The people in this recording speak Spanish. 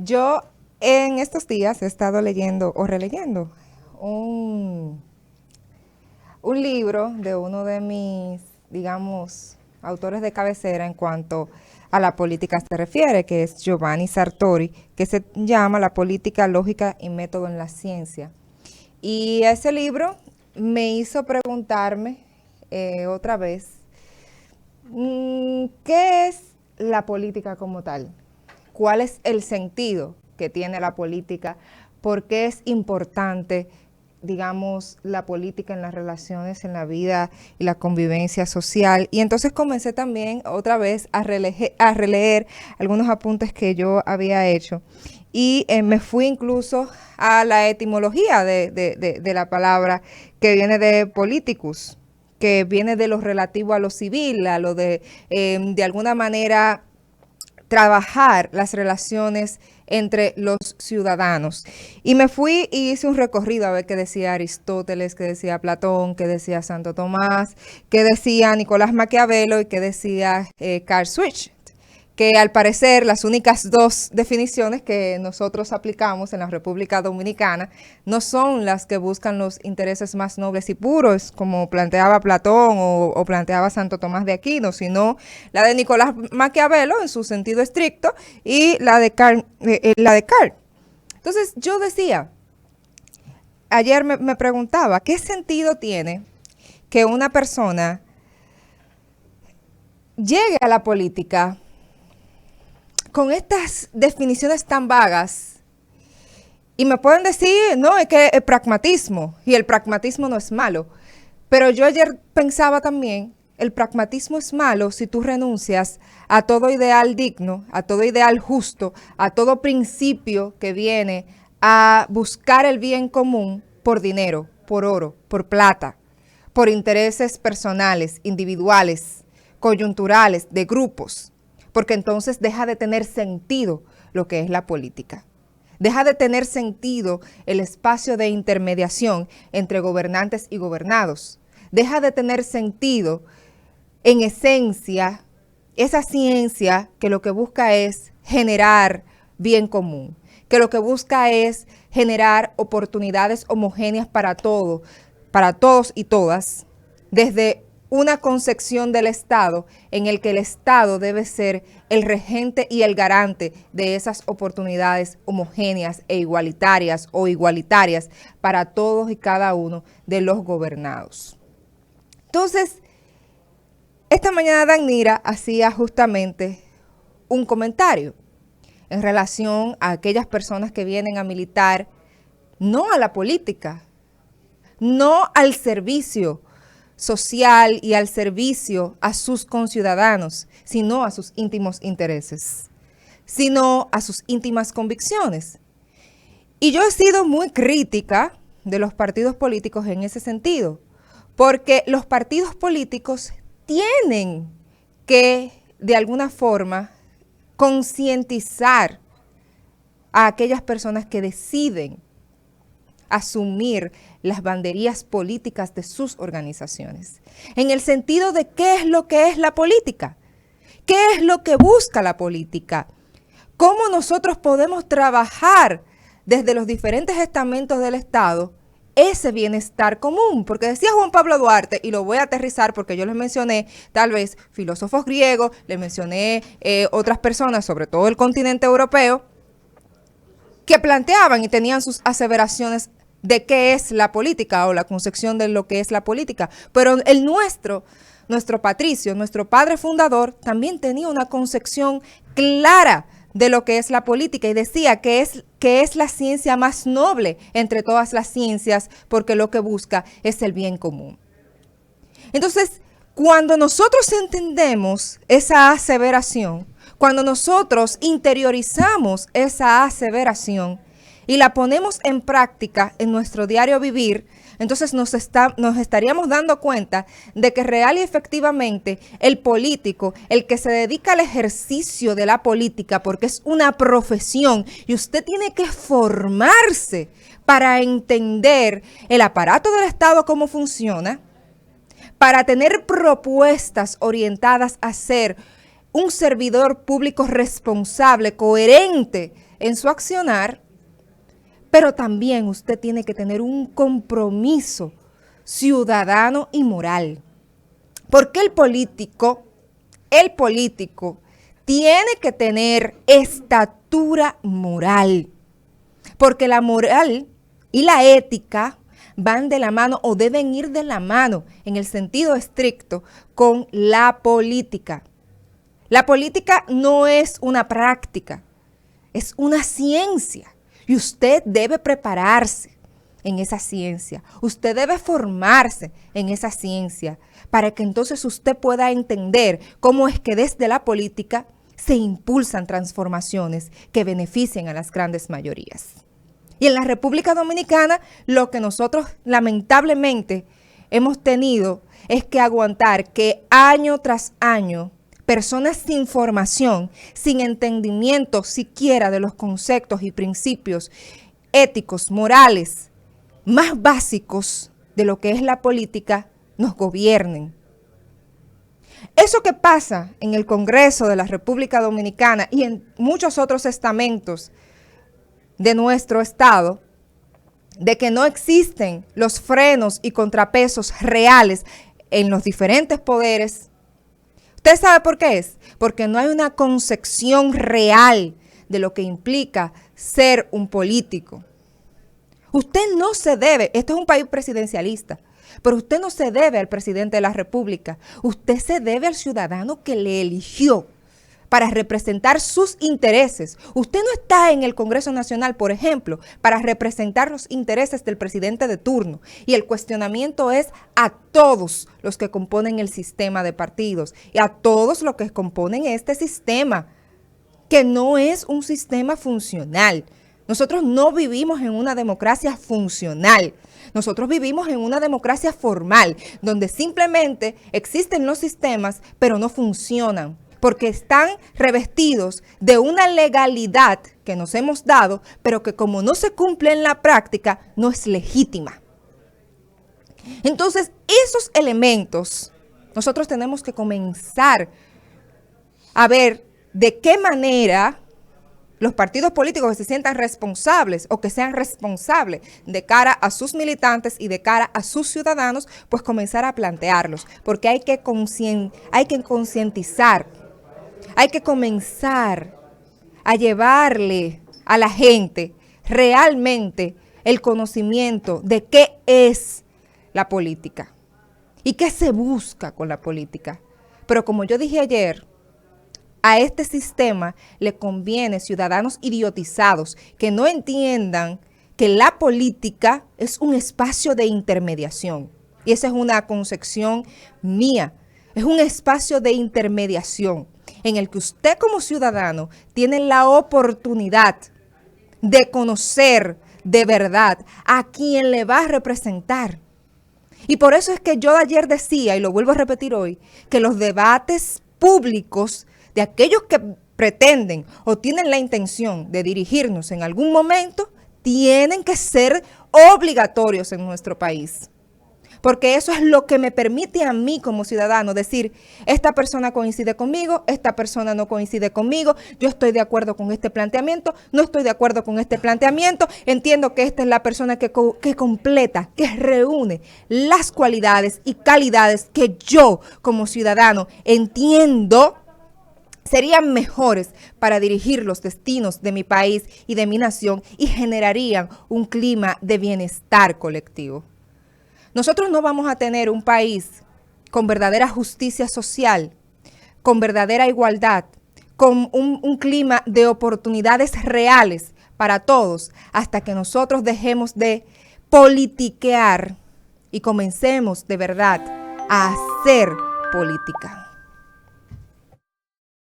Yo en estos días he estado leyendo o releyendo un, un libro de uno de mis, digamos, autores de cabecera en cuanto a la política se refiere, que es Giovanni Sartori, que se llama La política, lógica y método en la ciencia. Y ese libro me hizo preguntarme otra vez, ¿qué es la política como tal? ¿Cuál es el sentido que tiene la política? ¿Por qué es importante, digamos, la política en las relaciones, en la vida y la convivencia social? Y entonces comencé también otra vez a releer algunos apuntes que yo había hecho. Y me fui incluso a la etimología de la palabra, que viene de politicus, que viene de lo relativo a lo civil, a lo de alguna manera, trabajar las relaciones entre los ciudadanos. Y me fui y hice un recorrido a ver qué decía Aristóteles, qué decía Platón, qué decía Santo Tomás, qué decía Nicolás Maquiavelo y qué decía Carl Schmitt, que al parecer las únicas dos definiciones que nosotros aplicamos en la República Dominicana no son las que buscan los intereses más nobles y puros, como planteaba Platón o planteaba Santo Tomás de Aquino, sino la de Nicolás Maquiavelo en su sentido estricto y la de Carl. Entonces yo decía, ayer me preguntaba, ¿qué sentido tiene que una persona llegue a la política con estas definiciones tan vagas? Y me pueden decir, no, es que el pragmatismo, y el pragmatismo no es malo. Pero yo ayer pensaba también, el pragmatismo es malo si tú renuncias a todo ideal digno, a todo ideal justo, a todo principio que viene a buscar el bien común por dinero, por oro, por plata, por intereses personales, individuales, coyunturales, de grupos, porque entonces deja de tener sentido lo que es la política. Deja de tener sentido el espacio de intermediación entre gobernantes y gobernados. Deja de tener sentido, en esencia, esa ciencia que lo que busca es generar bien común, que lo que busca es generar oportunidades homogéneas para todos y todas, desde una concepción del Estado en el que el Estado debe ser el regente y el garante de esas oportunidades homogéneas e igualitarias o igualitarias para todos y cada uno de los gobernados. Entonces, esta mañana Danira hacía justamente un comentario en relación a aquellas personas que vienen a militar no a la política, no al servicio social y al servicio a sus conciudadanos, sino a sus íntimos intereses, sino a sus íntimas convicciones. Y yo he sido muy crítica de los partidos políticos en ese sentido, porque los partidos políticos tienen que, de alguna forma, concientizar a aquellas personas que deciden asumir las banderías políticas de sus organizaciones, en el sentido de qué es lo que es la política, qué es lo que busca la política, cómo nosotros podemos trabajar desde los diferentes estamentos del Estado ese bienestar común, porque decía Juan Pablo Duarte, y lo voy a aterrizar porque yo les mencioné tal vez filósofos griegos, les mencioné otras personas, sobre todo el continente europeo, que planteaban y tenían sus aseveraciones de qué es la política o la concepción de lo que es la política. Pero el nuestro Patricio, nuestro padre fundador, también tenía una concepción clara de lo que es la política y decía que es la ciencia más noble entre todas las ciencias porque lo que busca es el bien común. Entonces, cuando nosotros entendemos esa aseveración, cuando nosotros interiorizamos esa aseveración y la ponemos en práctica en nuestro diario vivir, entonces nos estaríamos dando cuenta de que real y efectivamente el político, el que se dedica al ejercicio de la política, porque es una profesión y usted tiene que formarse para entender el aparato del Estado, cómo funciona, para tener propuestas orientadas a ser un servidor público responsable, coherente en su accionar, pero también usted tiene que tener un compromiso ciudadano y moral. Porque el político tiene que tener estatura moral. Porque la moral y la ética van de la mano o deben ir de la mano en el sentido estricto con la política. La política no es una práctica, es una ciencia y usted debe prepararse en esa ciencia. Usted debe formarse en esa ciencia para que entonces usted pueda entender cómo es que desde la política se impulsan transformaciones que beneficien a las grandes mayorías. Y en la República Dominicana lo que nosotros lamentablemente hemos tenido es que aguantar que año tras año personas sin formación, sin entendimiento siquiera de los conceptos y principios éticos, morales, más básicos de lo que es la política, nos gobiernen. Eso que pasa en el Congreso de la República Dominicana y en muchos otros estamentos de nuestro Estado, de que no existen los frenos y contrapesos reales en los diferentes poderes. ¿Usted sabe por qué es? Porque no hay una concepción real de lo que implica ser un político. Usted no se debe, esto es un país presidencialista, pero usted no se debe al presidente de la República, usted se debe al ciudadano que le eligió para representar sus intereses. Usted no está en el Congreso Nacional, por ejemplo, para representar los intereses del presidente de turno. Y el cuestionamiento es a todos los que componen el sistema de partidos y a todos los que componen este sistema, que no es un sistema funcional. Nosotros no vivimos en una democracia funcional. Nosotros vivimos en una democracia formal, donde simplemente existen los sistemas, pero no funcionan, porque están revestidos de una legalidad que nos hemos dado, pero que como no se cumple en la práctica, no es legítima. Entonces, esos elementos, nosotros tenemos que comenzar a ver de qué manera los partidos políticos que se sientan responsables o que sean responsables de cara a sus militantes y de cara a sus ciudadanos, pues comenzar a plantearlos, porque hay que concientizar, hay que comenzar a llevarle a la gente realmente el conocimiento de qué es la política y qué se busca con la política. Pero como yo dije ayer, a este sistema le conviene ciudadanos idiotizados que no entiendan que la política es un espacio de intermediación. Y esa es una concepción mía. Es un espacio de intermediación en el que usted como ciudadano tiene la oportunidad de conocer de verdad a quién le va a representar. Y por eso es que yo ayer decía, y lo vuelvo a repetir hoy, que los debates públicos de aquellos que pretenden o tienen la intención de dirigirnos en algún momento, tienen que ser obligatorios en nuestro país. Porque eso es lo que me permite a mí como ciudadano decir, esta persona coincide conmigo, esta persona no coincide conmigo, yo estoy de acuerdo con este planteamiento, no estoy de acuerdo con este planteamiento, entiendo que esta es la persona que completa, que reúne las cualidades y calidades que yo como ciudadano entiendo serían mejores para dirigir los destinos de mi país y de mi nación y generarían un clima de bienestar colectivo. Nosotros no vamos a tener un país con verdadera justicia social, con verdadera igualdad, con un clima de oportunidades reales para todos, hasta que nosotros dejemos de politiquear y comencemos de verdad a hacer política.